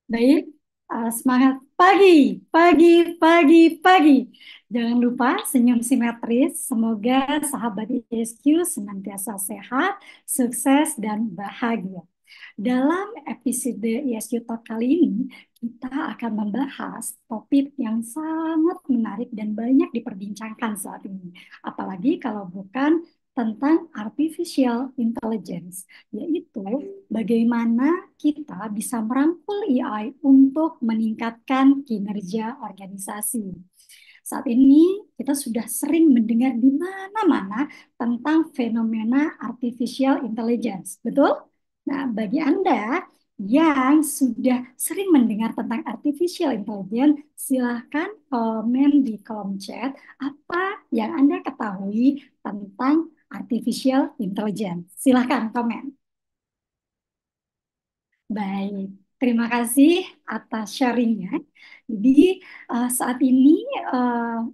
Baik, semangat pagi, pagi, pagi, pagi. Jangan lupa senyum simetris. Semoga sahabat ISQ senantiasa sehat, sukses, dan bahagia. Dalam episode ISQ Talk kali ini, kita akan membahas topik yang sangat menarik dan banyak diperbincangkan saat ini. Apalagi kalau bukan tentang artificial intelligence, yaitu bagaimana kita bisa merangkul AI untuk meningkatkan kinerja organisasi. Saat ini kita sudah sering mendengar di mana-mana tentang fenomena artificial intelligence, betul? Nah, bagi Anda yang sudah sering mendengar tentang artificial intelligence, silahkan komen di kolom chat apa yang Anda ketahui tentang artificial intelligence. Silahkan komen. Baik, terima kasih atas sharingnya. Jadi saat ini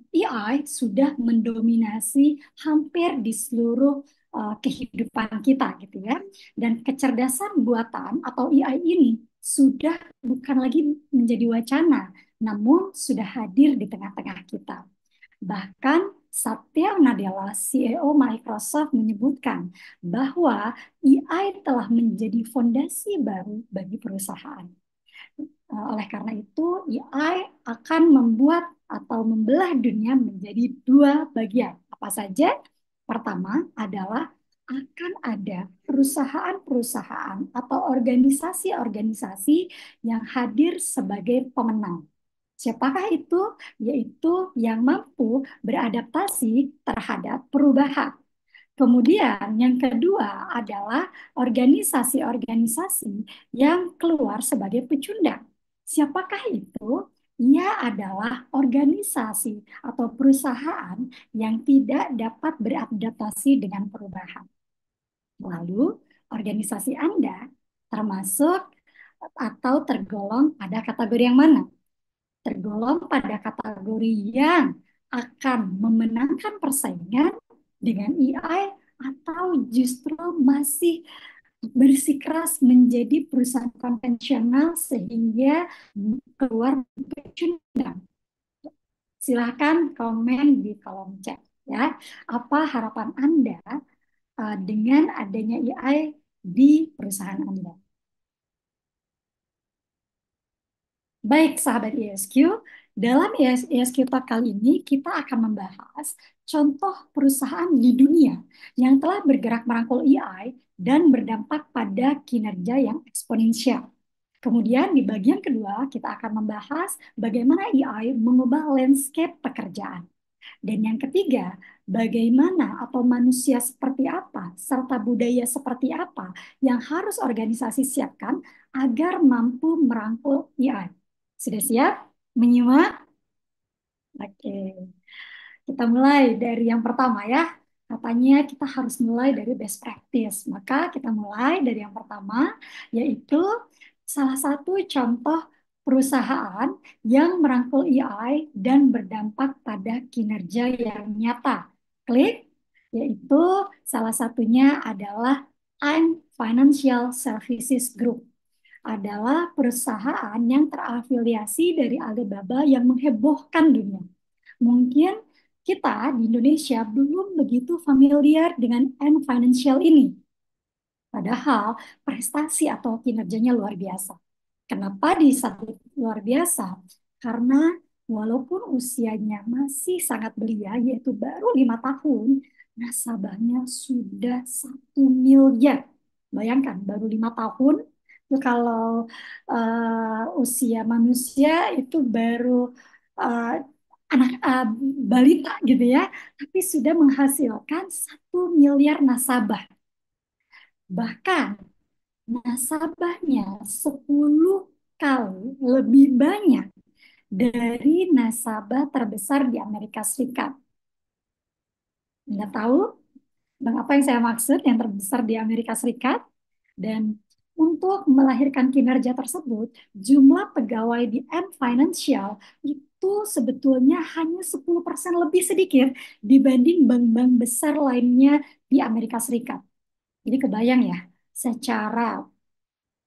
AI sudah mendominasi hampir di seluruh kehidupan kita gitu ya. Dan kecerdasan buatan atau AI ini sudah bukan lagi menjadi wacana, namun sudah hadir di tengah-tengah kita. Bahkan Satya Nadella, CEO Microsoft, menyebutkan bahwa AI telah menjadi fondasi baru bagi perusahaan. Oleh karena itu, AI akan membuat atau membelah dunia menjadi dua bagian. Apa saja? Pertama adalah akan ada perusahaan-perusahaan atau organisasi-organisasi yang hadir sebagai pemenang. Siapakah itu? Yaitu yang mampu beradaptasi terhadap perubahan. Kemudian yang kedua adalah organisasi-organisasi yang keluar sebagai pecundang. Siapakah itu? Ia adalah organisasi atau perusahaan yang tidak dapat beradaptasi dengan perubahan. Lalu, organisasi Anda termasuk atau tergolong pada kategori yang mana? Tergolong pada kategori yang akan memenangkan persaingan dengan AI atau justru masih bersikeras menjadi perusahaan konvensional sehingga keluar pecundang. Silahkan komen di kolom chat ya. Apa harapan Anda dengan adanya AI di perusahaan Anda? Baik, sahabat ISQ, dalam ISQ Talk kali ini kita akan membahas contoh perusahaan di dunia yang telah bergerak merangkul AI dan berdampak pada kinerja yang eksponensial. Kemudian di bagian kedua kita akan membahas bagaimana AI mengubah landscape pekerjaan. Dan yang ketiga, bagaimana atau manusia seperti apa serta budaya seperti apa yang harus organisasi siapkan agar mampu merangkul AI. Sudah siap menyimak? Oke, kita mulai dari yang pertama ya. Katanya kita harus mulai dari best practice. Maka kita mulai dari yang pertama, yaitu salah satu contoh perusahaan yang merangkul AI dan berdampak pada kinerja yang nyata. Klik, yaitu salah satunya adalah Ant Financial Services Group, adalah perusahaan yang terafiliasi dari Alibaba yang menghebohkan dunia. Mungkin kita di Indonesia belum begitu familiar dengan Ant Financial ini. Padahal prestasi atau kinerjanya luar biasa. Kenapa disebut luar biasa? Karena walaupun usianya masih sangat belia, yaitu baru 5 tahun, nasabahnya sudah 1 miliar. Bayangkan, baru 5 tahun, itu kalau usia manusia itu baru uh, anak balita gitu ya, tapi sudah menghasilkan 1 miliar nasabah. Bahkan nasabahnya 10 kali lebih banyak dari nasabah terbesar di Amerika Serikat. Anda tahu Bang, apa yang saya maksud yang terbesar di Amerika Serikat? Dan untuk melahirkan kinerja tersebut, jumlah pegawai di Ant Financial itu sebetulnya hanya 10% lebih sedikit dibanding bank-bank besar lainnya di Amerika Serikat. Jadi kebayang ya, secara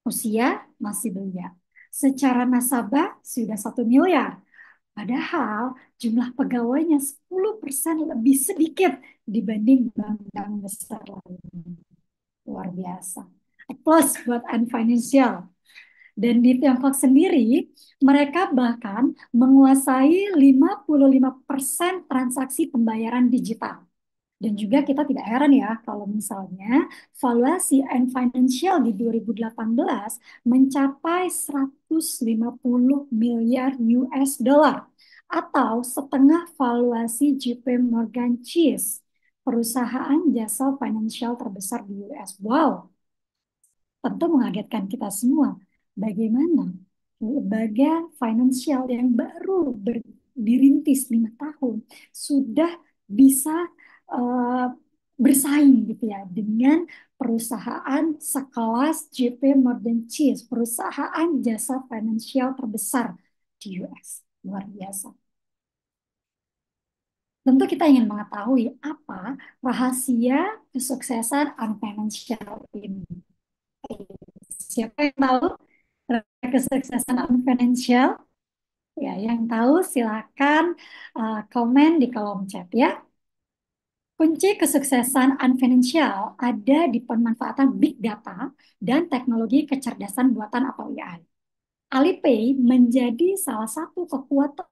usia masih belia. Secara nasabah sudah 1 miliar. Padahal jumlah pegawainya 10% lebih sedikit dibanding bank-bank besar lain. Luar biasa. Plus buat Ant Financial. Dan di Tiongkok sendiri, mereka bahkan menguasai 55% transaksi pembayaran digital. Dan juga kita tidak heran ya kalau misalnya valuasi Ant Financial di 2018 mencapai 150 miliar US dollar atau setengah valuasi JP Morgan Chase, perusahaan jasa financial terbesar di US. Wow, tentu mengagetkan kita semua. Bagaimana lembaga finansial yang baru dirintis 5 tahun sudah bisa uh, bersaing gitu ya dengan perusahaan sekelas JP Morgan Chase, perusahaan jasa finansial terbesar di US. Luar biasa. Tentu kita ingin mengetahui apa rahasia kesuksesan Ant Financial ini. Siapa yang tahu kesuksesan financial? Ya, yang tahu silakan komen di kolom chat ya. Kunci kesuksesan unfinancial ada di pemanfaatan big data dan teknologi kecerdasan buatan atau AI. Alipay menjadi salah satu kekuatan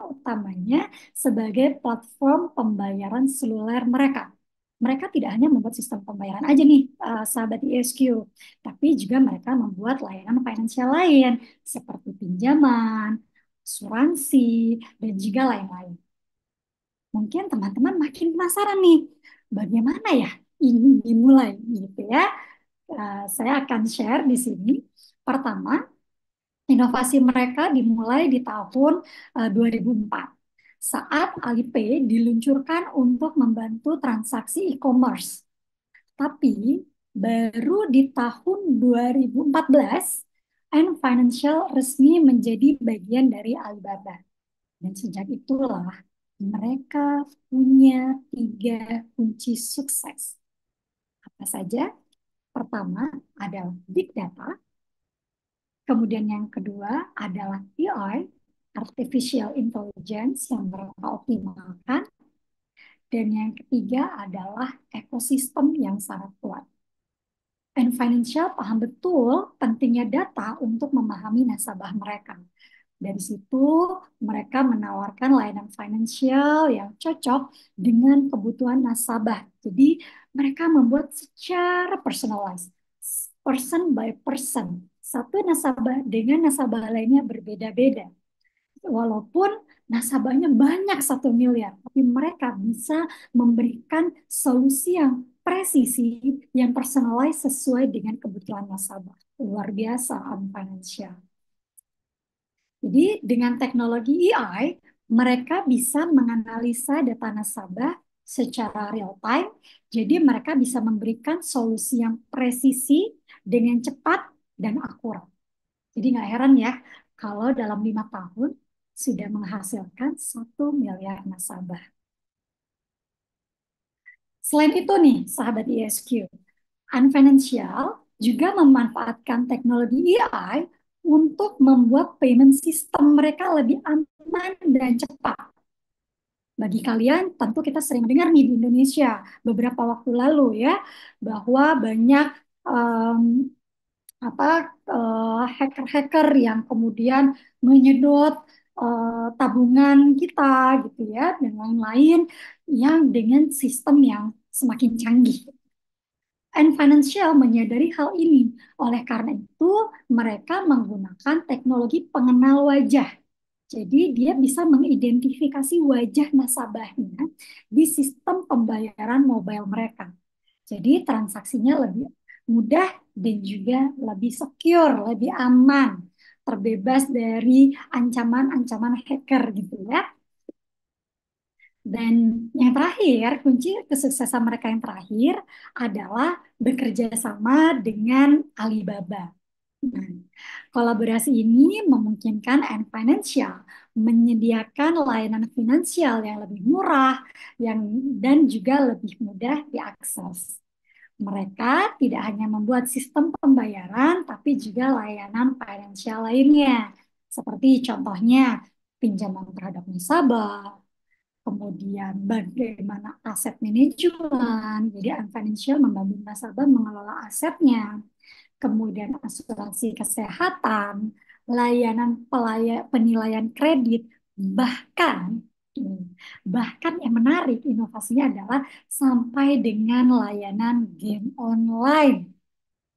utamanya sebagai platform pembayaran seluler mereka. Mereka tidak hanya membuat sistem pembayaran aja nih, sahabat ISQ, tapi juga mereka membuat layanan finansial lain seperti pinjaman, asuransi, dan juga lain-lain. Mungkin teman-teman makin penasaran nih, bagaimana ya ini dimulai gitu ya. Saya akan share di sini. Pertama, inovasi mereka dimulai di tahun 2004 saat Alipay diluncurkan untuk membantu transaksi e-commerce. Tapi baru di tahun 2014, Ant Financial resmi menjadi bagian dari Alibaba. Dan sejak itulah mereka punya 3 kunci sukses. Apa saja? Pertama adalah big data, kemudian yang kedua adalah AI, artificial intelligence yang mereka optimalkan, dan yang ketiga adalah ekosistem yang sangat kuat. And Financial paham betul pentingnya data untuk memahami nasabah mereka. Dari situ mereka menawarkan layanan finansial yang cocok dengan kebutuhan nasabah. Jadi mereka membuat secara personalized, person by person. Satu nasabah dengan nasabah lainnya berbeda-beda. Walaupun nasabahnya banyak 1 miliar, tapi mereka bisa memberikan solusi yang presisi, yang personalized sesuai dengan kebutuhan nasabah. Luar biasa, Financial. Jadi dengan teknologi AI, mereka bisa menganalisa data nasabah secara real time. Jadi mereka bisa memberikan solusi yang presisi dengan cepat dan akurat. Jadi nggak heran ya kalau dalam 5 tahun sudah menghasilkan 1 miliar nasabah. Selain itu nih, sahabat ISQ, Unfinancial juga memanfaatkan teknologi AI untuk membuat payment system mereka lebih aman dan cepat. Bagi kalian, tentu kita sering dengar nih di Indonesia beberapa waktu lalu ya, bahwa banyak um, apa hacker-hacker yang kemudian menyedot tabungan kita gitu ya, dan lain-lain yang dengan sistem yang semakin canggih. And Financial menyadari hal ini. Oleh karena itu, mereka menggunakan teknologi pengenal wajah. Jadi dia bisa mengidentifikasi wajah nasabahnya di sistem pembayaran mobile mereka. Jadi transaksinya lebih mudah dan juga lebih secure, lebih aman, terbebas dari ancaman-ancaman hacker gitu ya. Dan yang terakhir, kunci kesuksesan mereka yang terakhir adalah bekerja sama dengan Alibaba. Nah, kolaborasi ini memungkinkan Ant Financial menyediakan layanan finansial yang lebih murah dan juga lebih mudah diakses. Mereka tidak hanya membuat sistem pembayaran, tapi juga layanan finansial lainnya. Seperti contohnya pinjaman terhadap nasabah, kemudian bagaimana aset manajemen. Jadi financial membantu nasabah mengelola asetnya, kemudian asuransi kesehatan, layanan penilaian kredit, bahkan bahkan yang menarik inovasinya adalah sampai dengan layanan game online.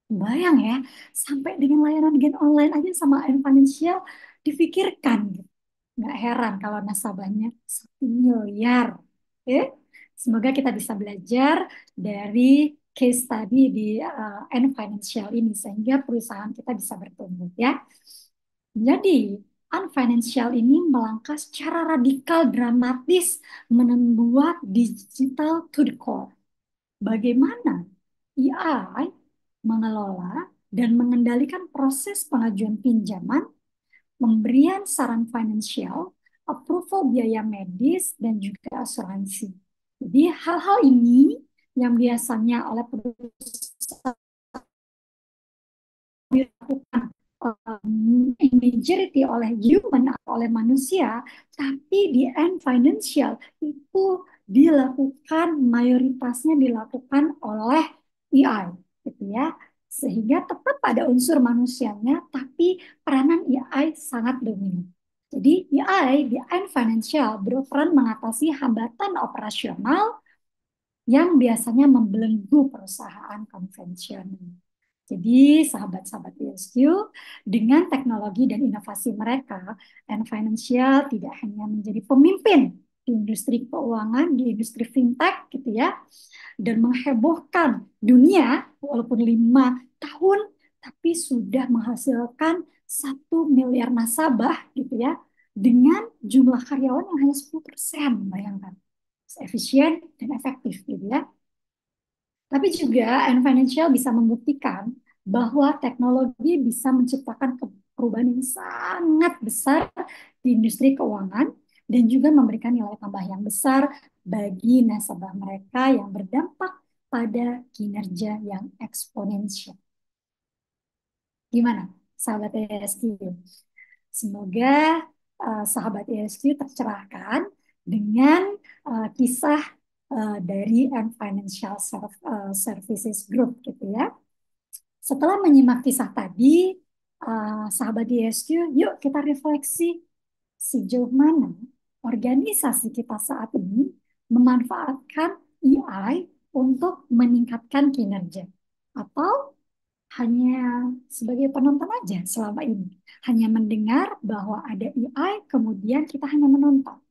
Bayang ya, sampai dengan layanan game online aja sama M Financial difikirkan gitu. Nggak heran kalau nasabahnya 1 miliar. Oke? Semoga kita bisa belajar dari case study di N Financial ini sehingga perusahaan kita bisa bertumbuh ya. Jadi, Unfinancial ini melangkah secara radikal dramatis membuat digital to the core. Bagaimana AI mengelola dan mengendalikan proses pengajuan pinjaman, pemberian saran finansial, approval biaya medis, dan juga asuransi. Jadi hal-hal ini yang biasanya oleh perusahaan dilakukan majority oleh human atau oleh manusia, tapi di end financial itu dilakukan mayoritasnya dilakukan oleh AI, gitu ya. Sehingga tetap ada unsur manusianya, tapi peranan AI sangat dominan. Jadi AI di end financial berperan mengatasi hambatan operasional yang biasanya membelenggu perusahaan konvensional. Jadi, sahabat-sahabat ISQ, dengan teknologi dan inovasi mereka, Ant Financial tidak hanya menjadi pemimpin di industri keuangan, di industri fintech, gitu ya, dan menghebohkan dunia walaupun 5 tahun, tapi sudah menghasilkan 1 miliar nasabah, gitu ya, dengan jumlah karyawan yang hanya 10%, bayangkan, efisien dan efektif, gitu ya. Tapi juga Ant Financial bisa membuktikan bahwa teknologi bisa menciptakan perubahan yang sangat besar di industri keuangan dan juga memberikan nilai tambah yang besar bagi nasabah mereka yang berdampak pada kinerja yang eksponensial. Gimana, sahabat ESQ? Semoga sahabat ESQ tercerahkan dengan kisah dari Ant Financial Services Group, gitu ya. Setelah menyimak kisah tadi, sahabat DSQ, yuk kita refleksi sejauh mana organisasi kita saat ini memanfaatkan AI untuk meningkatkan kinerja. Atau hanya sebagai penonton aja selama ini. Hanya mendengar bahwa ada AI, kemudian kita hanya menonton.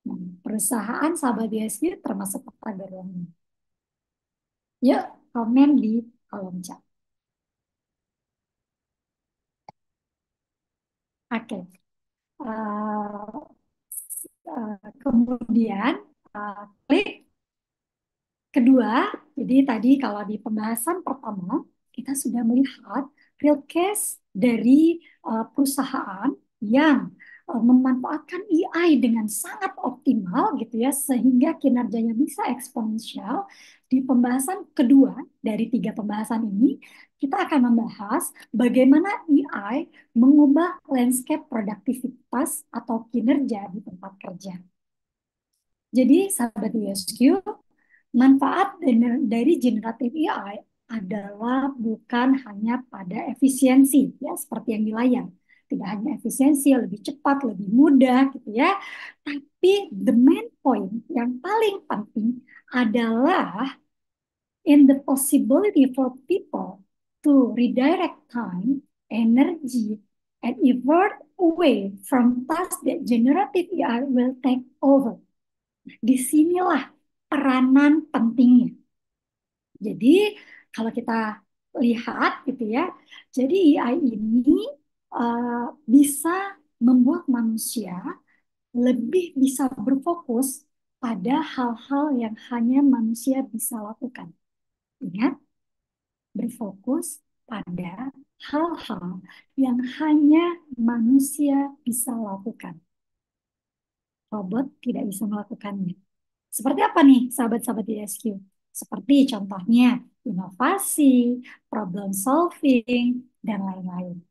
Nah, perusahaan sahabat DSQ termasuk kategori ini. Yuk, komen di kolom chat. Oke. Kemudian klik kedua, jadi tadi kalau di pembahasan pertama kita sudah melihat real case dari perusahaan yang memanfaatkan AI dengan sangat optimal gitu ya sehingga kinerjanya bisa eksponensial. Di pembahasan kedua dari 3 pembahasan ini kita akan membahas bagaimana AI mengubah landscape produktivitas atau kinerja di tempat kerja. Jadi, sahabat USQ, manfaat dari generatif AI adalah bukan hanya pada efisiensi, ya seperti yang di layar. Tidak hanya efisiensi, lebih cepat, lebih mudah, gitu ya. Tapi the main point yang paling penting adalah in the possibility for people to redirect time, energy, and effort away from tasks that generative AI will take over. Disinilah peranan pentingnya. Jadi kalau kita lihat gitu ya, jadi AI ini bisa membuat manusia lebih bisa berfokus pada hal-hal yang hanya manusia bisa lakukan. Ingat, berfokus pada hal-hal yang hanya manusia bisa lakukan. Robot tidak bisa melakukannya. Seperti apa nih sahabat-sahabat ISQ? Seperti contohnya inovasi, problem solving, dan lain-lain.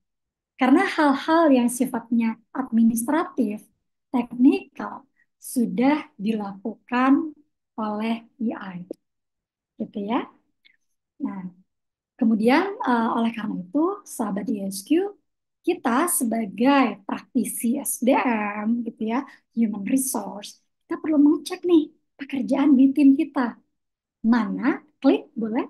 Karena hal-hal yang sifatnya administratif, teknikal, sudah dilakukan oleh AI, gitu ya. Nah, kemudian oleh karena itu, sahabat ISQ, kita sebagai praktisi SDM, gitu ya, human resource, kita perlu mengecek nih pekerjaan di tim kita. Mana, klik boleh,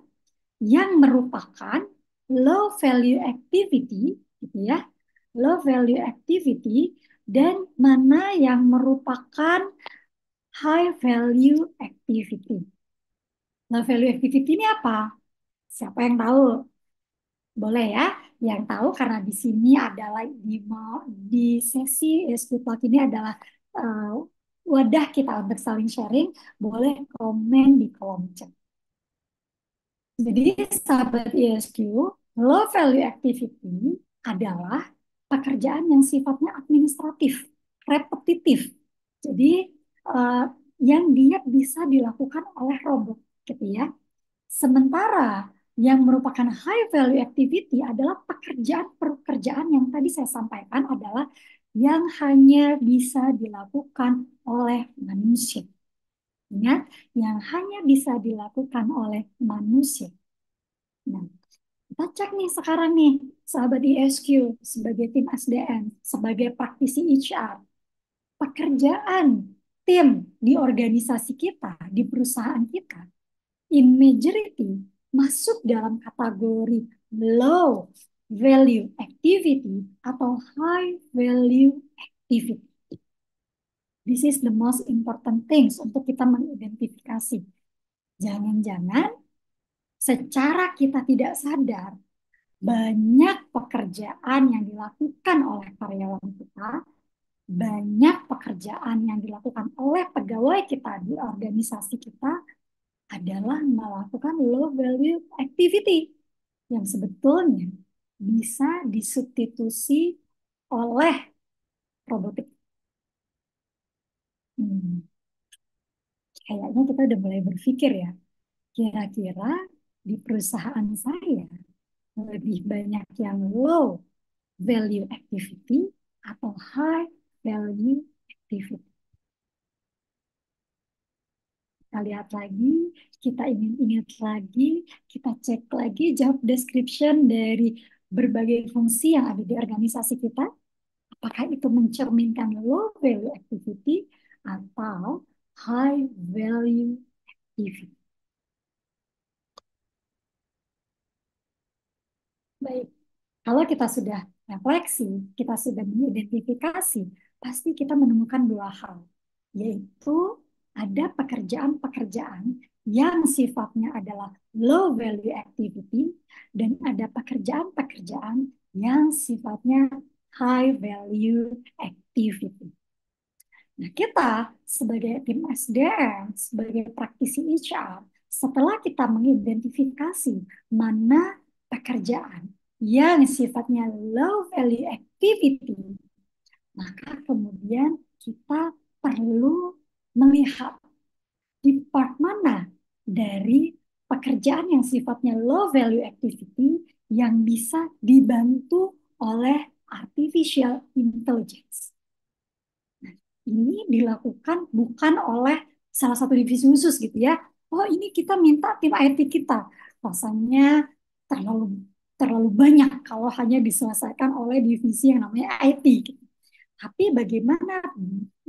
yang merupakan low value activity, gitu ya, low value activity, dan mana yang merupakan high value activity. Low value activity ini apa? Siapa yang tahu? Boleh ya, yang tahu karena di sini adalah di sesi Speed Talk ini adalah eh, wadah kita untuk saling sharing. Boleh komen di kolom chat. Jadi sahabat ESQ, low value activity adalah pekerjaan yang sifatnya administratif, repetitif. Jadi eh, yang dia bisa dilakukan oleh robot, gitu ya. Sementara yang merupakan high value activity adalah pekerjaan-pekerjaan yang tadi saya sampaikan adalah yang hanya bisa dilakukan oleh manusia. Ingat, yang hanya bisa dilakukan oleh manusia. Nah, kita cek nih sekarang nih, sahabat ISQ, sebagai tim SDM, sebagai praktisi HR, pekerjaan tim di organisasi kita, di perusahaan kita, in majority masuk dalam kategori low value activity atau high value activity. This is the most important things untuk kita mengidentifikasi. Jangan-jangan secara kita tidak sadar banyak pekerjaan yang dilakukan oleh karyawan kita, banyak pekerjaan yang dilakukan oleh pegawai kita di organisasi kita adalah melakukan low value activity yang sebetulnya bisa disubstitusi oleh robotik. Hmm, kayaknya kita udah mulai berpikir ya, kira-kira di perusahaan saya lebih banyak yang low value activity atau high value activity. Kita lihat lagi, kita ingin ingat lagi, kita cek lagi job description dari berbagai fungsi yang ada di organisasi kita. Apakah itu mencerminkan low value activity atau high value activity? Baik, kalau kita sudah refleksi, kita sudah mengidentifikasi, pasti kita menemukan dua hal, yaitu ada pekerjaan-pekerjaan yang sifatnya adalah low value activity dan ada pekerjaan-pekerjaan yang sifatnya high value activity. Nah, kita sebagai tim SDM, sebagai praktisi HR, setelah kita mengidentifikasi mana pekerjaan yang sifatnya low value activity, maka kemudian kita perlu melihat di part mana dari pekerjaan yang sifatnya low value activity yang bisa dibantu oleh artificial intelligence. Ini dilakukan bukan oleh salah satu divisi khusus gitu ya. Oh, ini kita minta tim IT kita. Rasanya terlalu terlalu banyak kalau hanya diselesaikan oleh divisi yang namanya IT gitu. Tapi bagaimana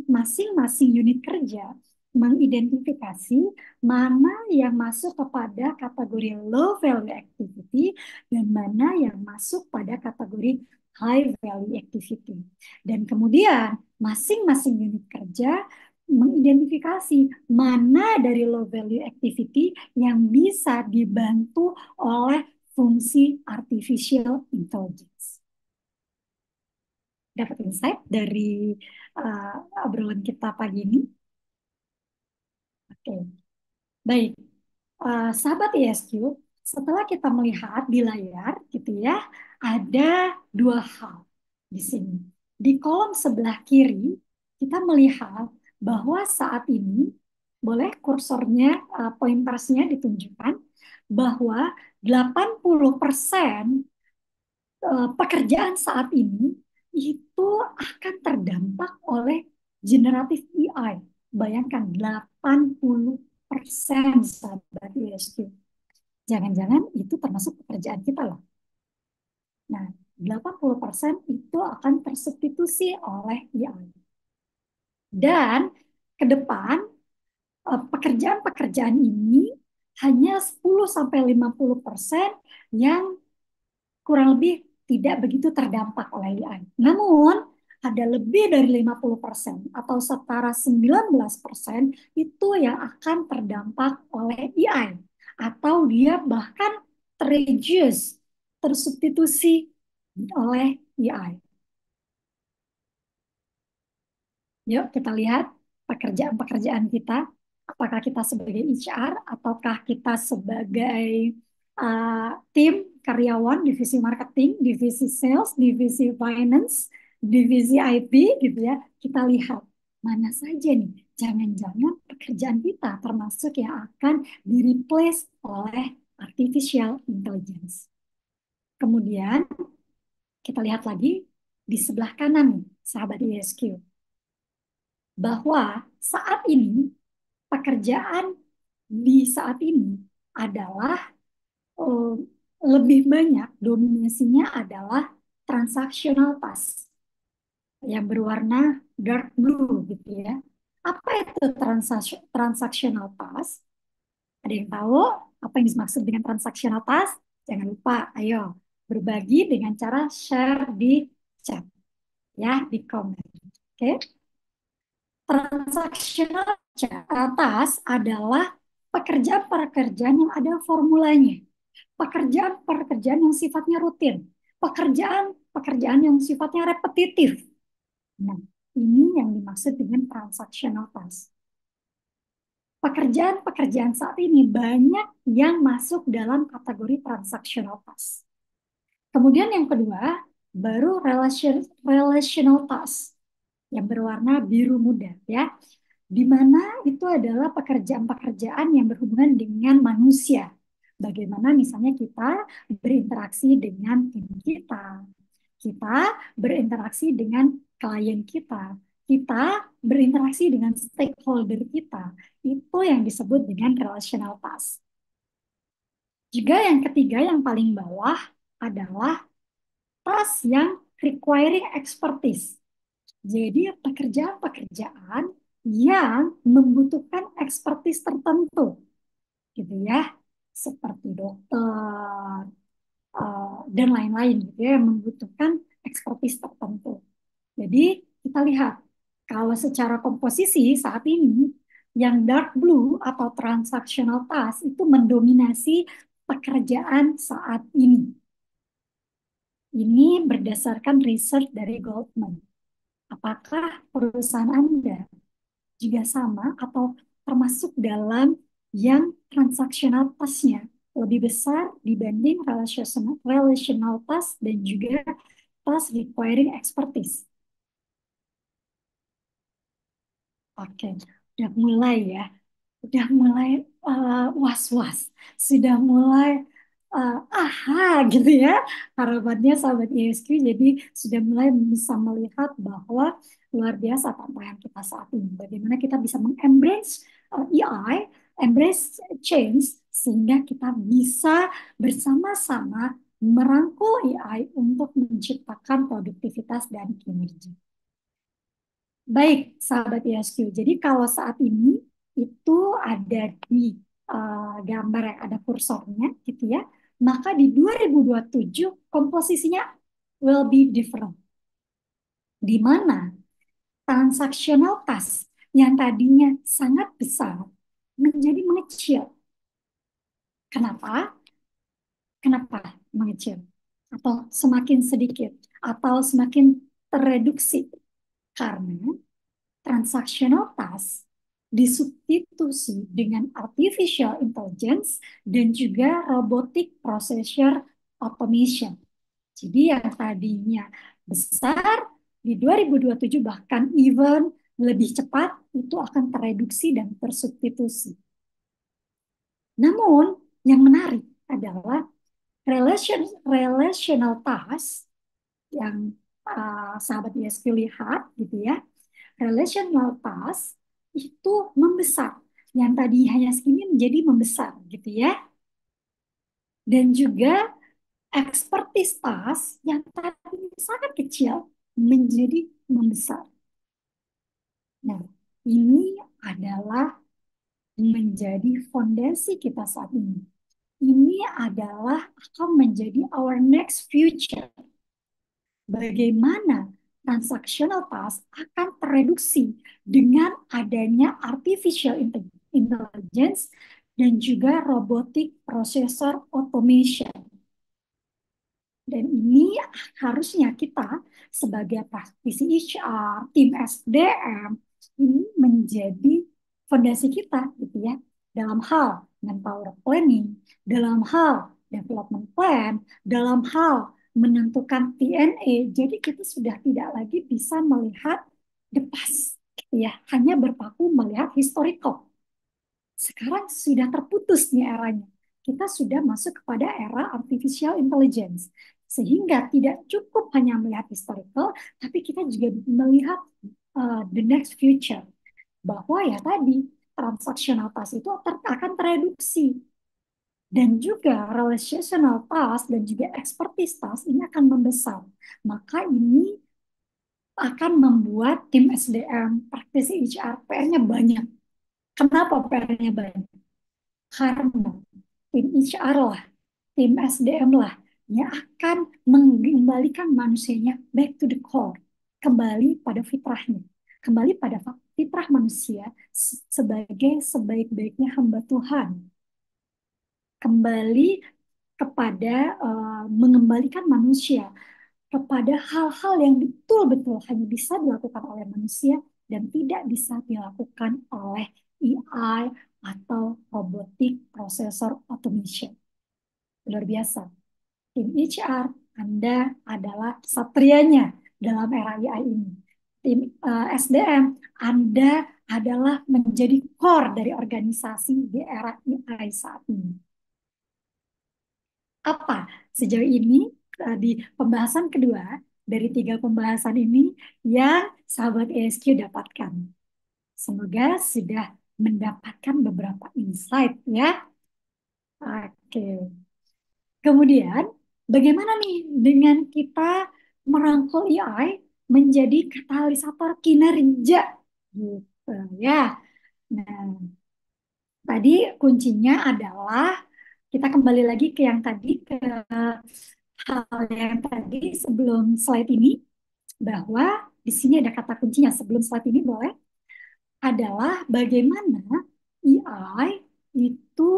masing-masing unit kerja mengidentifikasi mana yang masuk kepada kategori low value activity dan mana yang masuk pada kategori high value activity. Dan kemudian masing-masing unit kerja mengidentifikasi mana dari low value activity yang bisa dibantu oleh fungsi artificial intelligence. Dapat insight dari obrolan kita pagi ini? Oke, baik. Sahabat ISQ, setelah kita melihat di layar, gitu ya, ada dua hal di sini. Di kolom sebelah kiri, kita melihat bahwa saat ini Boleh kursornya, pointersnya ditunjukkan bahwa 80% pekerjaan saat ini itu akan terdampak oleh generatif AI. Bayangkan 80% sahabat ISQ. Jangan-jangan itu termasuk pekerjaan kita loh. Nah, 80% itu akan tersubstitusi oleh AI. Dan ke depan pekerjaan-pekerjaan ini hanya 10-50% yang kurang lebih tidak begitu terdampak oleh AI. Namun, ada lebih dari 50% atau setara 19% itu yang akan terdampak oleh AI. Atau dia bahkan terreduce, tersubstitusi oleh AI. Yuk kita lihat pekerjaan-pekerjaan kita. Apakah kita sebagai HR ataukah kita sebagai tim karyawan, divisi marketing, divisi sales, divisi finance, divisi IT gitu ya. Kita lihat mana saja nih. Jangan-jangan pekerjaan kita termasuk yang akan di-replace oleh artificial intelligence. Kemudian kita lihat lagi di sebelah kanan nih, sahabat ISQ, bahwa saat ini pekerjaan di saat ini adalah eh, lebih banyak dominasinya adalah transactional task yang berwarna dark blue gitu ya. Apa itu transactional task? Ada yang tahu apa yang dimaksud dengan transactional task? Jangan lupa, ayo berbagi dengan cara share di chat ya, di komen. Oke? Transaksional atas adalah pekerjaan-pekerjaan yang ada formulanya. Pekerjaan-pekerjaan yang sifatnya rutin. Pekerjaan-pekerjaan yang sifatnya repetitif. Nah, ini yang dimaksud dengan transactional task. Pekerjaan-pekerjaan saat ini banyak yang masuk dalam kategori transactional task. Kemudian yang kedua, baru relational task yang berwarna biru muda ya, di mana itu adalah pekerjaan-pekerjaan yang berhubungan dengan manusia. Bagaimana misalnya kita berinteraksi dengan tim kita berinteraksi dengan klien kita berinteraksi dengan stakeholder kita. Itu yang disebut dengan relational task. Juga yang ketiga, yang paling bawah adalah task yang requiring expertise. Jadi pekerjaan-pekerjaan yang membutuhkan ekspertis tertentu, gitu ya, seperti dokter dan lain-lain, gitu ya, yang membutuhkan ekspertis tertentu. Jadi kita lihat kalau secara komposisi saat ini yang dark blue atau transactional task itu mendominasi pekerjaan saat ini. Ini berdasarkan research dari Goldman. Apakah perusahaan Anda juga sama atau termasuk dalam yang transactional task-nya lebih besar dibanding relational task dan juga task requiring expertise? Oke, udah mulai ya, udah mulai was-was, sudah mulai aha gitu ya. Harapannya sahabat ISQ jadi sudah mulai bisa melihat bahwa luar biasa tantangan kita saat ini. Bagaimana kita bisa mengembrace AI, embrace change sehingga kita bisa bersama-sama merangkul AI untuk menciptakan produktivitas dan kinerja. Baik, sahabat ISQ. Jadi kalau saat ini itu ada di gambar yang ada kursornya gitu ya, maka di 2027 komposisinya will be different. Di mana transactional task yang tadinya sangat besar menjadi mengecil. Kenapa? Kenapa mengecil? Atau semakin sedikit? Atau semakin tereduksi? Karena transactional task disubstitusi dengan artificial intelligence dan juga robotic processor automation. Jadi yang tadinya besar di 2027 bahkan even lebih cepat itu akan tereduksi dan tersubstitusi. Namun, yang menarik adalah relational task yang sahabat ISQ lihat gitu ya. Relational task itu membesar. Yang tadi hanya segini menjadi membesar gitu ya. Dan juga expertise task yang tadi sangat kecil menjadi membesar. Nah, ini adalah menjadi fondasi kita saat ini. Ini adalah akan menjadi our next future. Bagaimana transactional task akan tereduksi dengan adanya artificial intelligence dan juga robotic processor automation. Dan ini harusnya kita sebagai praktisi HR, tim SDM, ini menjadi fondasi kita gitu ya. Dalam hal manpower planning, dalam hal development plan, dalam hal menentukan TNA. Jadi kita sudah tidak lagi bisa melihat the past gitu ya. Hanya berpaku melihat historical. Sekarang sudah terputus nih eranya. Kita sudah masuk kepada era artificial intelligence. Sehingga tidak cukup hanya melihat historical, tapi kita juga melihat the next future. Bahwa ya tadi, transactional task itu akan tereduksi. Dan juga relational task dan juga expertise task ini akan membesar. Maka ini akan membuat tim SDM, praktisi HR, PR-nya banyak. Kenapa PR-nya banyak? Karena tim HR lah, tim SDM lah, yang akan mengembalikan manusianya back to the core, kembali pada fitrahnya, kembali pada fitrah manusia sebagai sebaik-baiknya hamba Tuhan, kembali kepada mengembalikan manusia kepada hal-hal yang betul-betul hanya bisa dilakukan oleh manusia dan tidak bisa dilakukan oleh AI atau robotic processor automation. Luar biasa. Tim HR, Anda adalah satrianya dalam era AI ini. Tim SDM, Anda adalah menjadi core dari organisasi di era AI saat ini. Apa sejauh ini di pembahasan kedua dari tiga pembahasan ini yang sahabat ESQ dapatkan? Semoga sudah mendapatkan beberapa insight ya. Oke. Kemudian, bagaimana nih dengan kita merangkul AI menjadi katalisator kinerja gitu ya. Nah, tadi kuncinya adalah kita kembali lagi ke yang tadi ke hal yang tadi sebelum slide ini bahwa di sini ada kata kuncinya sebelum slide ini boleh adalah bagaimana AI itu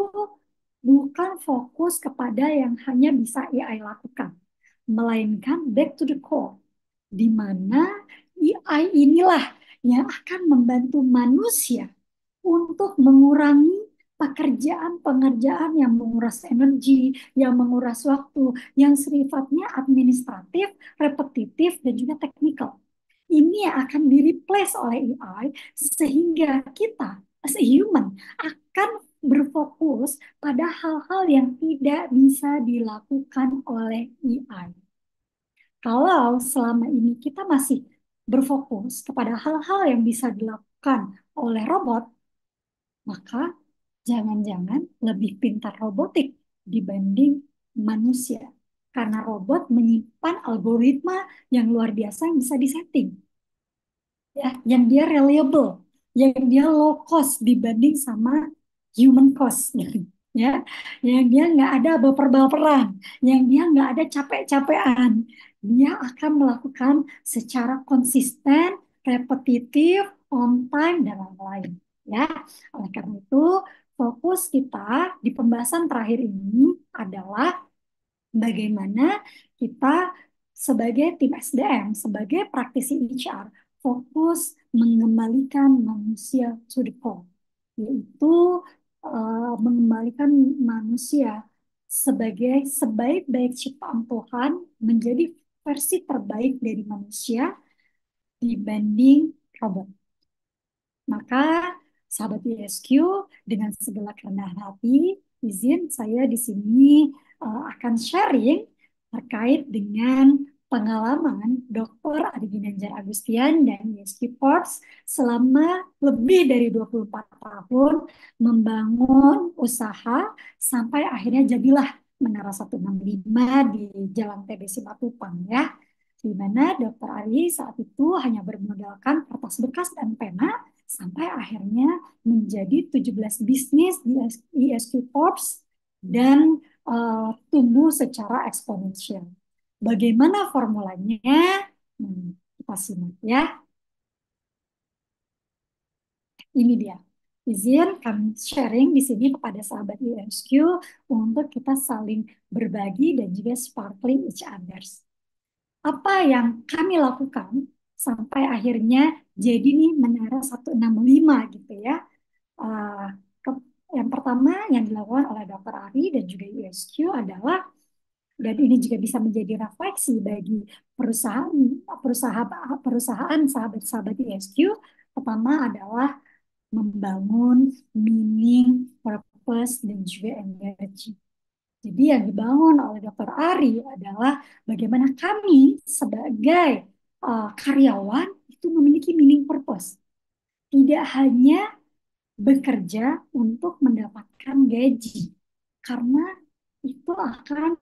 bukan fokus kepada yang hanya bisa AI lakukan, melainkan back to the core, di mana AI inilah yang akan membantu manusia untuk mengurangi pekerjaan-pekerjaan yang menguras energi, yang menguras waktu, yang sifatnya administratif, repetitif, dan juga teknikal. Ini yang akan di-replace oleh AI sehingga kita as a human akan berfokus pada hal-hal yang tidak bisa dilakukan oleh AI. Kalau selama ini kita masih berfokus kepada hal-hal yang bisa dilakukan oleh robot, maka jangan-jangan lebih pintar robotik dibanding manusia. Karena robot menyimpan algoritma yang luar biasa yang bisa disetting. Ya, yang dia reliable, yang dia low cost dibanding sama human cost. Ya, yang dia nggak ada baper-baperan, yang dia nggak ada capek-capean. Dia akan melakukan secara konsisten, repetitif, on time, dan lain-lain. Ya, oleh karena itu, fokus kita di pembahasan terakhir ini adalah bagaimana kita sebagai tim SDM, sebagai praktisi HR, fokus mengembalikan manusia to the core, yaitu mengembalikan manusia sebagai sebaik-baik ciptaan Tuhan menjadi versi terbaik dari manusia dibanding robot. Maka sahabat ISQ, dengan segala kerendahan hati, izin saya di sini akan sharing terkait dengan pengalaman Dr. Adi Ginanjar Agustian dan ISQ Corps selama lebih dari 24 tahun membangun usaha sampai akhirnya jadilah Menara 165 di Jalan TB Simatupang ya. Di mana Dr. Ari saat itu hanya bermodalkan kertas bekas dan pena sampai akhirnya menjadi 17 bisnis di ESQ Corps dan tumbuh secara eksponensial. Bagaimana formulanya? Kita simak ya. Ini dia. Izin kami sharing di sini kepada sahabat ESQ untuk kita saling berbagi dan juga sparkling each others. Apa yang kami lakukan sampai akhirnya jadi nih Menara 165 gitu ya. Uh, yang pertama yang dilakukan oleh Dr. Ari dan juga USQ adalah, dan ini juga bisa menjadi refleksi bagi perusahaan perusahaan perusahaan sahabat-sahabat USQ, pertama adalah membangun meaning, purpose, dan juga energy. Jadi yang dibangun oleh Dr. Ari adalah bagaimana kami sebagai karyawan itu memiliki meaning purpose. Tidak hanya bekerja untuk mendapatkan gaji, karena itu akan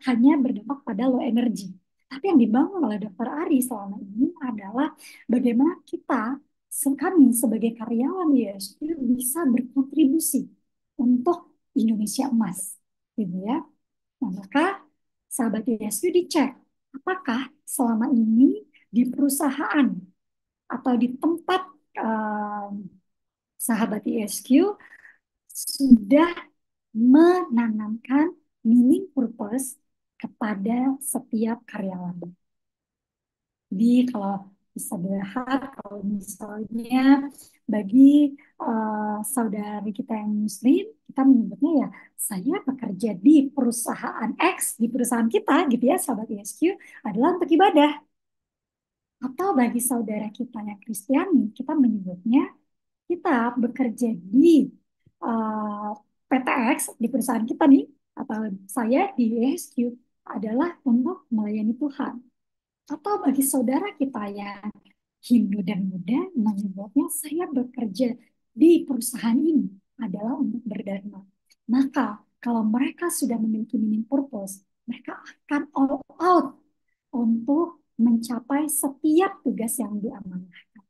hanya berdampak pada low energy. Tapi yang dibangun oleh Dr. Ari selama ini adalah bagaimana kami sebagai karyawan ISQ bisa berkontribusi untuk Indonesia emas, gitu ya. Nah, maka sahabat ISQ dicek, apakah selama ini di perusahaan atau di tempat eh, sahabat ISQ sudah menanamkan meaning purpose kepada setiap karyawan. Jadi kalau bisa dilihat, kalau misalnya bagi saudari kita yang muslim, kita menyebutnya ya, saya bekerja di perusahaan X, di perusahaan kita gitu ya, sahabat ISQ, adalah untuk ibadah. Atau bagi saudara kita yang Kristiani, kita menyebutnya kita bekerja di uh, PTX, di perusahaan kita nih, atau saya di ESQ adalah untuk melayani Tuhan. Atau bagi saudara kita yang Hindu dan Buddha menyebutnya saya bekerja di perusahaan ini adalah untuk berdharma. Maka kalau mereka sudah memiliki meaning purpose, mereka akan all out untuk mencapai setiap tugas yang diamanahkan.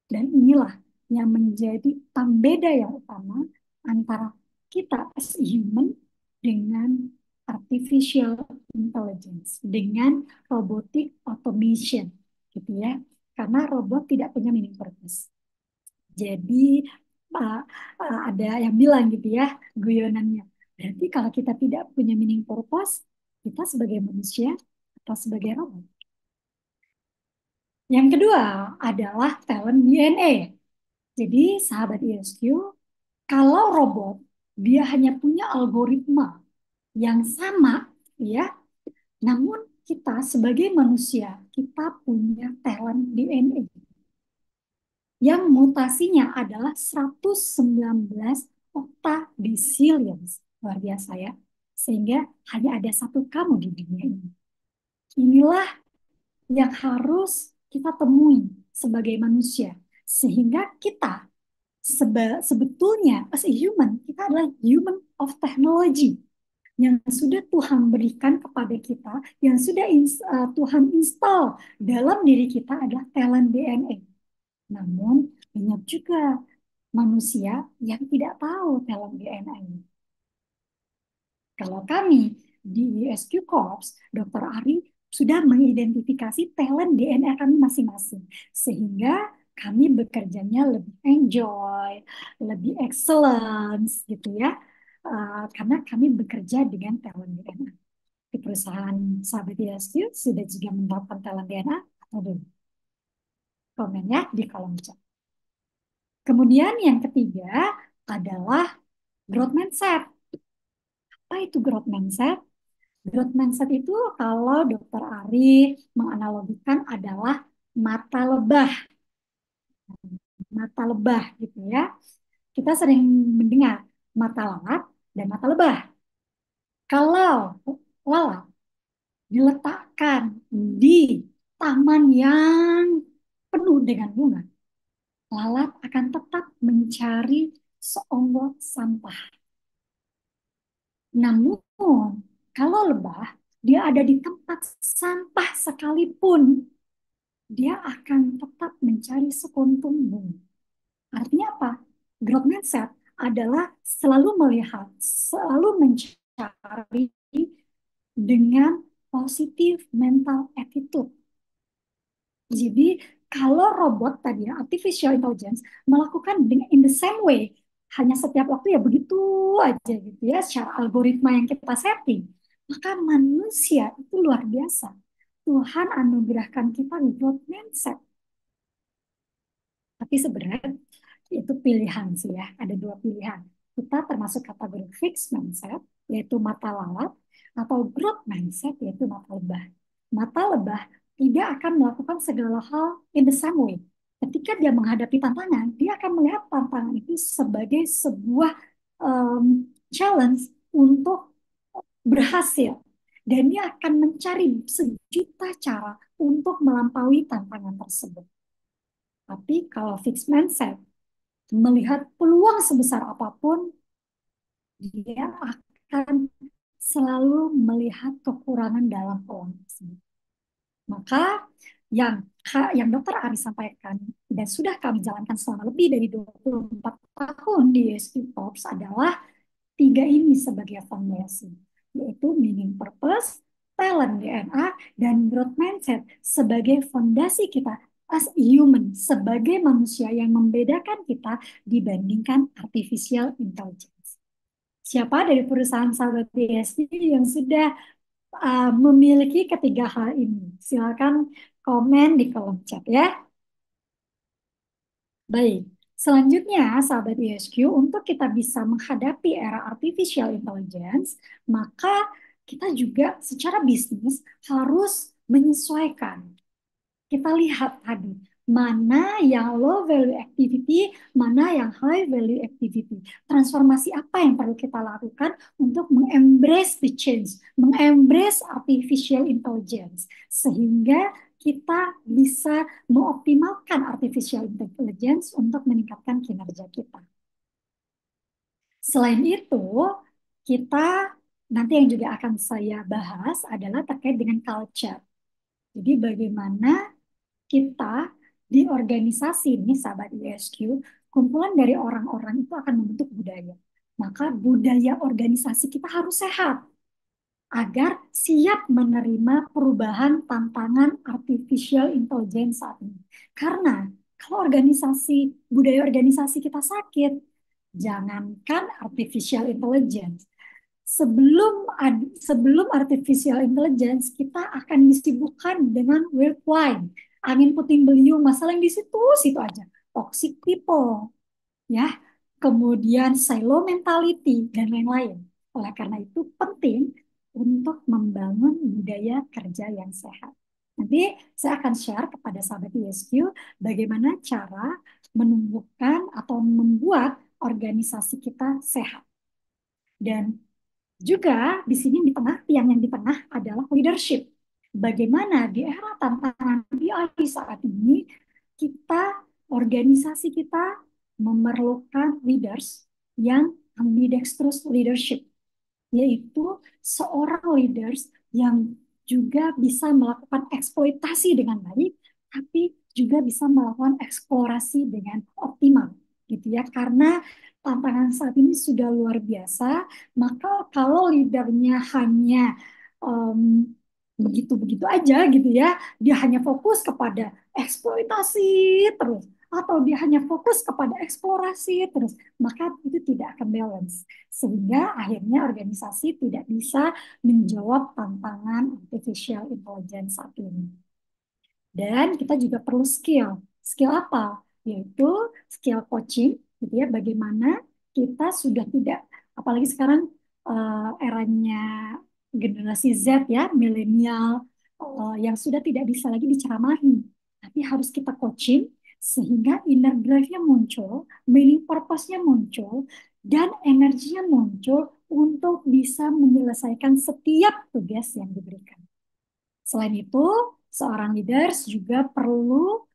Dan inilah yang menjadi pembeda yang utama antara kita as a human dengan artificial intelligence, dengan robotic automation, gitu ya. Karena robot tidak punya meaning purpose. Jadi uh, ada yang bilang gitu ya, guyonannya. Berarti kalau kita tidak punya meaning purpose, kita sebagai manusia atau sebagai robot. Yang kedua adalah talent DNA. Jadi sahabat ISQ, kalau robot dia hanya punya algoritma yang sama, ya, namun kita sebagai manusia kita punya talent DNA yang mutasinya adalah 119 octadecillions. Luar biasa ya. Sehingga hanya ada satu kamu di dunia ini. Inilah yang harus kita temui sebagai manusia. Sehingga kita sebetulnya as a human, kita adalah human of technology yang sudah Tuhan berikan kepada kita, yang sudah Tuhan install dalam diri kita adalah talent DNA. Namun banyak juga manusia yang tidak tahu talent DNA. Kalau kami di SQ Corps, Dr. Ari sudah mengidentifikasi talent DNA kami masing-masing. Sehingga kami bekerjanya lebih enjoy, lebih excellence gitu ya. Karena kami bekerja dengan talent DNA. Di perusahaan Sahabat ISQ sudah juga menerapkan talent DNA atau belum? Komennya di kolom chat. Kemudian yang ketiga adalah growth mindset. Apa itu growth mindset? Growth mindset itu kalau Dokter Ari menganalogikan adalah mata lebah. mata lebah gitu ya. Kita sering mendengar mata lalat dan mata lebah. Kalau lalat diletakkan di taman yang penuh dengan bunga, lalat akan tetap mencari seonggok sampah. Namun, kalau lebah, dia ada di tempat sampah sekalipun, dia akan tetap mencari sekuntum bunga. Artinya apa? Growth mindset adalah selalu melihat, selalu mencari dengan positif mental attitude. Jadi kalau robot tadi ya, artificial intelligence melakukan dengan in the same way, hanya setiap waktu ya begitu aja gitu ya, secara algoritma yang kita setting, maka manusia itu luar biasa. Tuhan anugerahkan kita growth mindset. Tapi sebenarnya itu pilihan sih ya, ada dua pilihan. Kita termasuk kategori fixed mindset, yaitu mata lalat, atau growth mindset, yaitu mata lebah. Mata lebah tidak akan melakukan segala hal in the same way. Ketika dia menghadapi tantangan, dia akan melihat tantangan itu sebagai sebuah challenge untuk berhasil. Dan dia akan mencari sejuta cara untuk melampaui tantangan tersebut. Tapi kalau fixed mindset, melihat peluang sebesar apapun, dia akan selalu melihat kekurangan dalam peluang tersebut. Maka yang yang Dokter Ari sampaikan dan sudah kami jalankan selama lebih dari 24 tahun di ESQ Talks adalah tiga ini sebagai fondasi, yaitu meaning purpose, talent DNA, dan growth mindset sebagai fondasi kita as human, sebagai manusia yang membedakan kita dibandingkan artificial intelligence. Siapa dari perusahaan sahabat DSI yang sudah memiliki ketiga hal ini? Silakan komen di kolom chat ya. Baik, selanjutnya sahabat ISQ, untuk kita bisa menghadapi era artificial intelligence, maka kita juga secara bisnis harus menyesuaikan. Kita lihat tadi, mana yang low value activity, mana yang high value activity. Transformasi apa yang perlu kita lakukan untuk mengembrace the change, mengembrace artificial intelligence, sehingga kita bisa mengoptimalkan artificial intelligence untuk meningkatkan kinerja kita. Selain itu, kita nanti yang juga akan saya bahas adalah terkait dengan culture. Jadi bagaimana kita di organisasi ini, sahabat ISQ, kumpulan dari orang-orang itu akan membentuk budaya. Maka budaya organisasi kita harus sehat agar siap menerima perubahan tantangan artificial intelligence saat ini. Karena kalau budaya organisasi kita sakit, jangankan artificial intelligence, sebelum artificial intelligence kita akan disibukkan dengan work wine, angin puting beliung, masalah yang di situ aja, toxic people, ya, kemudian silo mentality dan lain-lain. Oleh karena itu penting untuk membangun budaya kerja yang sehat. Nanti saya akan share kepada sahabat ISQ bagaimana cara menumbuhkan atau membuat organisasi kita sehat. Dan juga di sini di tengah, tiang yang di tengah adalah leadership. Bagaimana di era tantangan BI saat ini, organisasi kita memerlukan leaders yang ambidextrous leadership, yaitu seorang leaders yang juga bisa melakukan eksploitasi dengan baik, tapi juga bisa melakukan eksplorasi dengan optimal, gitu ya. Karena tantangan saat ini sudah luar biasa, maka kalau leadernya hanya begitu-begitu aja gitu ya, dia hanya fokus kepada eksploitasi terus, atau dia hanya fokus kepada eksplorasi terus, maka itu tidak akan balance. Sehingga akhirnya organisasi tidak bisa menjawab tantangan artificial intelligence saat ini. Dan kita juga perlu skill. Skill apa? Yaitu skill coaching, gitu ya. Bagaimana kita sudah tidak, apalagi sekarang eranya generasi Z ya, milenial, yang sudah tidak bisa lagi diceramahi, tapi harus kita coaching Sehingga inner drive-nya muncul, meaning purpose-nya muncul, dan energinya muncul untuk bisa menyelesaikan setiap tugas yang diberikan. Selain itu, seorang leaders juga perlu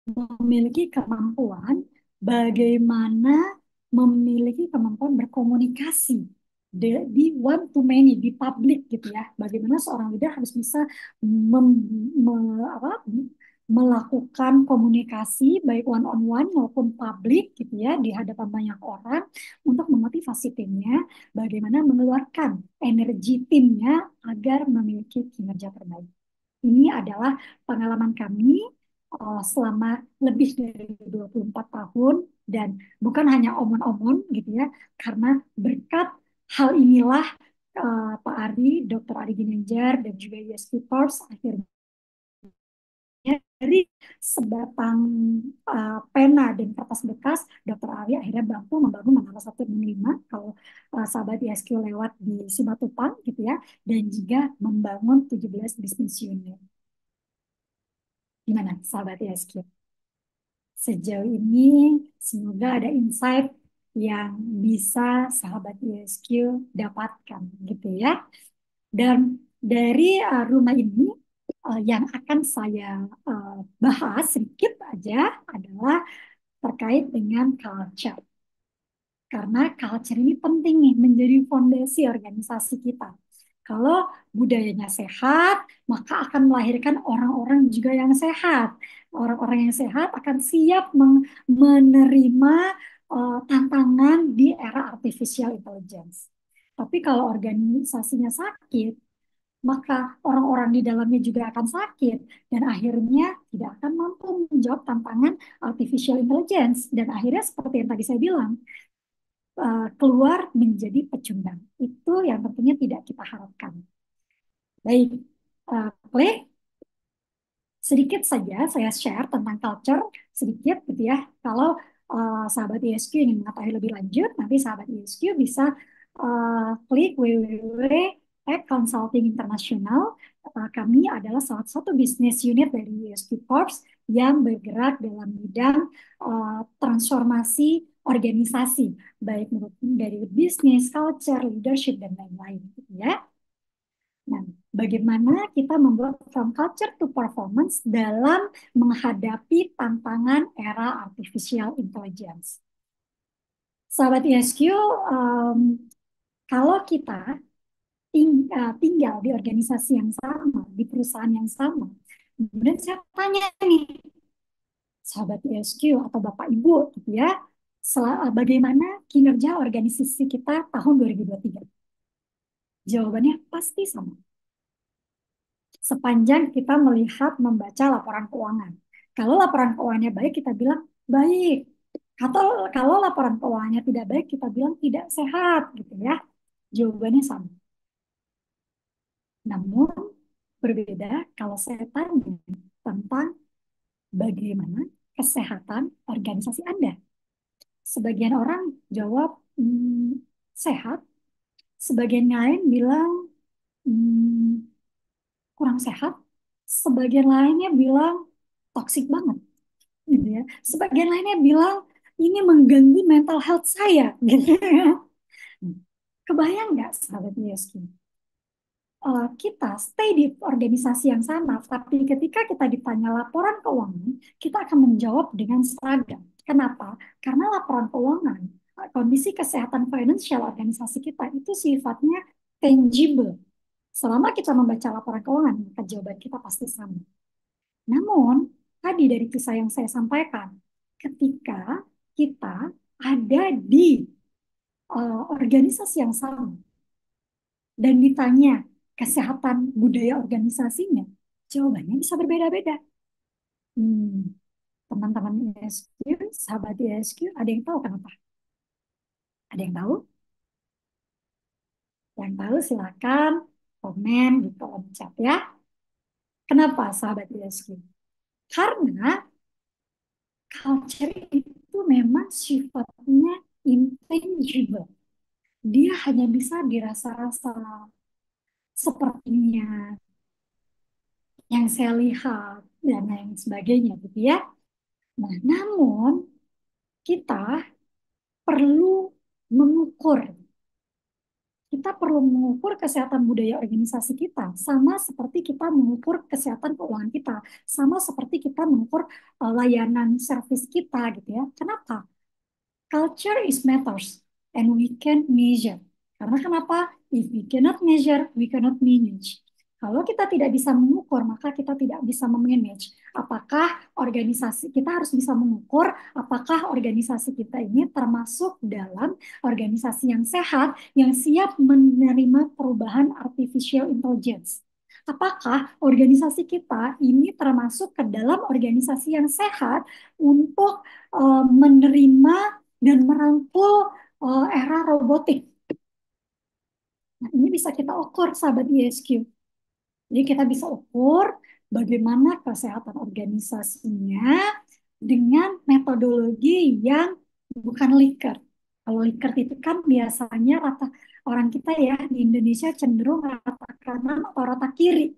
memiliki kemampuan bagaimana memiliki kemampuan berkomunikasi di one to many, di publik gitu ya. Bagaimana seorang leader harus bisa melakukan komunikasi baik one on one maupun publik gitu ya di hadapan banyak orang untuk memotivasi timnya, bagaimana mengeluarkan energi timnya agar memiliki kinerja terbaik. Ini adalah pengalaman kami selama lebih dari 24 tahun dan bukan hanya omon-omon gitu ya, karena berkat hal inilah Pak Ari, Dr. Ari Ginanjar dan juga USP Corps akhirnya dari sebatang pena dan kertas bekas, Dr. Ari akhirnya mampu membangun Menara 165 kalau sahabat ISQ lewat di Simatupang gitu ya, dan juga membangun 17 bisnis unit. Gimana sahabat ISQ? Sejauh ini semoga ada insight yang bisa sahabat ISQ dapatkan gitu ya. Dan dari rumah ini yang akan saya bahas sedikit aja adalah terkait dengan culture. Karena culture ini penting nih menjadi fondasi organisasi kita. Kalau budayanya sehat, maka akan melahirkan orang-orang juga yang sehat. Orang-orang yang sehat akan siap menerima tantangan di era artificial intelligence. Tapi kalau organisasinya sakit, maka orang-orang di dalamnya juga akan sakit dan akhirnya tidak akan mampu menjawab tantangan artificial intelligence. Dan akhirnya seperti yang tadi saya bilang, keluar menjadi pecundang. Itu yang tentunya tidak kita harapkan. Baik, Clay, sedikit saja saya share tentang culture sedikit gitu ya. Kalau sahabat ISQ ingin mengetahui lebih lanjut, nanti sahabat ISQ bisa klik www.consulting international. Kami adalah salah satu bisnis unit dari ISQ Corps yang bergerak dalam bidang transformasi organisasi, baik dari bisnis, culture, leadership, dan lain-lain. Gitu ya. Nah, bagaimana kita membuat from culture to performance dalam menghadapi tantangan era artificial intelligence. Sahabat ISQ, kalau kita tinggal di organisasi yang sama, di perusahaan yang sama, kemudian saya tanya nih, sahabat ISQ atau Bapak Ibu, gitu ya, bagaimana kinerja organisasi kita tahun 2023? Jawabannya pasti sama. Sepanjang kita melihat membaca laporan keuangan. Kalau laporan keuangannya baik, kita bilang baik. Kalau laporan keuangannya tidak baik, kita bilang tidak sehat, gitu ya. Jawabannya sama. Namun berbeda kalau saya tanya tentang bagaimana kesehatan organisasi Anda. Sebagian orang jawab sehat, sebagian lain bilang kurang sehat, sebagian lainnya bilang toksik banget, gitu ya. Sebagian lainnya bilang ini mengganggu mental health saya, gitu ya. Kebayang nggak sahabat ISQ? Kita stay di organisasi yang sama, tapi ketika kita ditanya laporan keuangan, kita akan menjawab dengan seragam. Kenapa? Karena laporan keuangan, kondisi kesehatan finansial organisasi kita itu sifatnya tangible. Selama kita membaca laporan keuangan, maka jawaban kita pasti sama. Namun, tadi dari kisah yang saya sampaikan, ketika kita ada di organisasi yang sama dan ditanya kesehatan budaya organisasinya, jawabannya bisa berbeda-beda. Teman-teman ISQ, sahabat ISQ, ada yang tahu kenapa? Ada yang tahu? Yang tahu silakan komen di kolom chat ya. Kenapa sahabat ISQ? Karena culture itu memang sifatnya intangible. Dia hanya bisa dirasa-rasa sepertinya yang saya lihat dan lain sebagainya gitu ya. Nah, namun kita perlu mengukur. Kita perlu mengukur kesehatan budaya organisasi kita, sama seperti kita mengukur kesehatan keuangan kita, sama seperti kita mengukur layanan servis kita gitu ya. Kenapa? Culture is matters and we can measure. Karena kenapa? If we cannot measure, we cannot manage. Kalau kita tidak bisa mengukur, maka kita tidak bisa memanage. Apakah organisasi kita harus bisa mengukur apakah organisasi kita ini termasuk dalam organisasi yang sehat yang siap menerima perubahan artificial intelligence. Apakah organisasi kita ini termasuk ke dalam organisasi yang sehat untuk menerima dan merangkul era robotik. Nah, ini bisa kita ukur, sahabat ISQ. Jadi kita bisa ukur bagaimana kesehatan organisasinya dengan metodologi yang bukan Likert. Kalau Likert itu kan biasanya rata orang kita ya di Indonesia cenderung rata kanan atau rata kiri.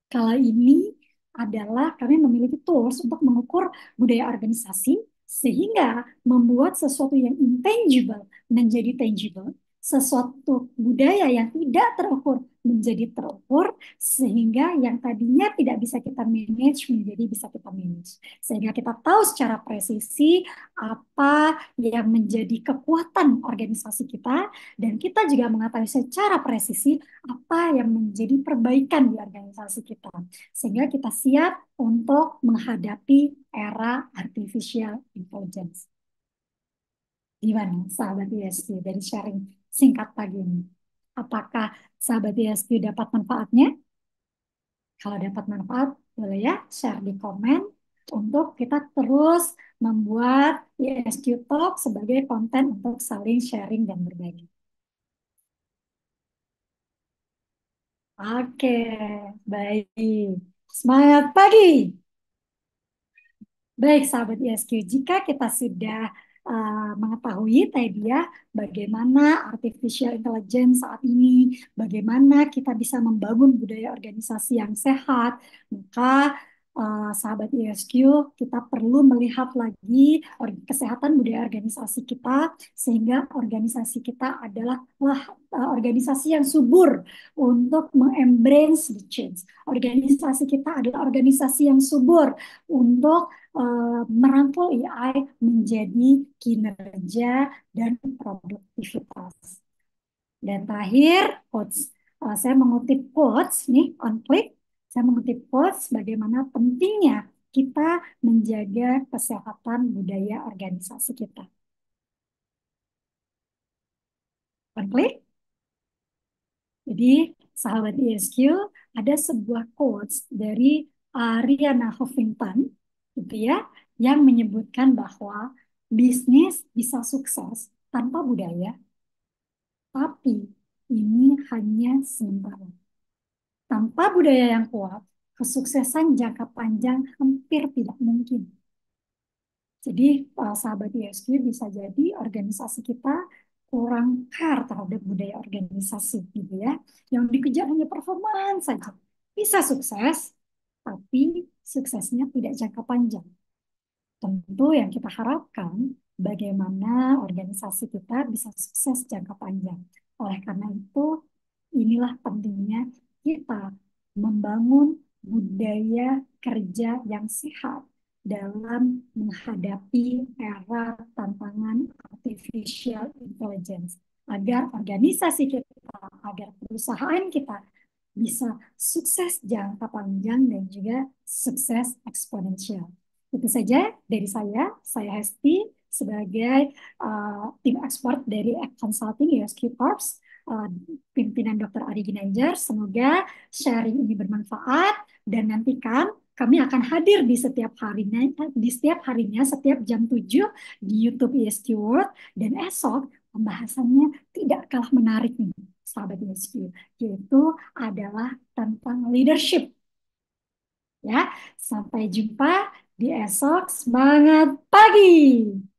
Kalau ini adalah kami memiliki tools untuk mengukur budaya organisasi sehingga membuat sesuatu yang intangible menjadi tangible, sesuatu budaya yang tidak terukur menjadi terukur, sehingga yang tadinya tidak bisa kita manage menjadi bisa kita manage. Sehingga kita tahu secara presisi apa yang menjadi kekuatan organisasi kita, dan kita juga mengetahui secara presisi apa yang menjadi perbaikan di organisasi kita. Sehingga kita siap untuk menghadapi era artificial intelligence. Gimana sahabat ISQ dari sharing singkat pagi ini? Apakah sahabat ISQ dapat manfaatnya? Kalau dapat manfaat, boleh ya share di komen untuk kita terus membuat ISQ Talk sebagai konten untuk saling sharing dan berbagi. Oke, baik. Semangat pagi. Baik, sahabat ISQ, jika kita sudah mengetahui tadi ya bagaimana artificial intelligence saat ini, bagaimana kita bisa membangun budaya organisasi yang sehat, maka sahabat ISQ, kita perlu melihat lagi kesehatan budaya organisasi kita sehingga organisasi kita adalah organisasi yang subur untuk mengembrace the change. Organisasi kita adalah organisasi yang subur untuk merangkul AI menjadi kinerja dan produktivitas. Dan terakhir, quotes. Saya mengutip quotes nih on click. Saya mengutip quotes bagaimana pentingnya kita menjaga kesehatan budaya organisasi kita. On click. Jadi, sahabat ESQ, ada sebuah quotes dari Ariana Huffington, gitu ya, yang menyebutkan bahwa bisnis bisa sukses tanpa budaya, tapi ini hanya sementara. Tanpa budaya yang kuat, kesuksesan jangka panjang hampir tidak mungkin. Jadi, sahabat ISQ bisa jadi organisasi kita kurang care terhadap budaya organisasi, gitu ya. Yang dikejar hanya performa saja. Bisa sukses, tapi suksesnya tidak jangka panjang. Tentu yang kita harapkan bagaimana organisasi kita bisa sukses jangka panjang. Oleh karena itu, inilah pentingnya kita membangun budaya kerja yang sehat dalam menghadapi era tantangan artificial intelligence agar organisasi kita, agar perusahaan kita bisa sukses jangka panjang dan juga sukses eksponensial. Itu saja dari saya Hesti sebagai tim expert dari Act Consulting USQ Corps, pimpinan Dr. Ari Ginanjar. Semoga sharing ini bermanfaat dan nantikan kami akan hadir di setiap harinya setiap jam 7 di YouTube ESQ World, dan esok pembahasannya tidak kalah menarik nih sahabat ESQ, yaitu adalah tentang leadership. Ya, sampai jumpa di esok. Semangat pagi!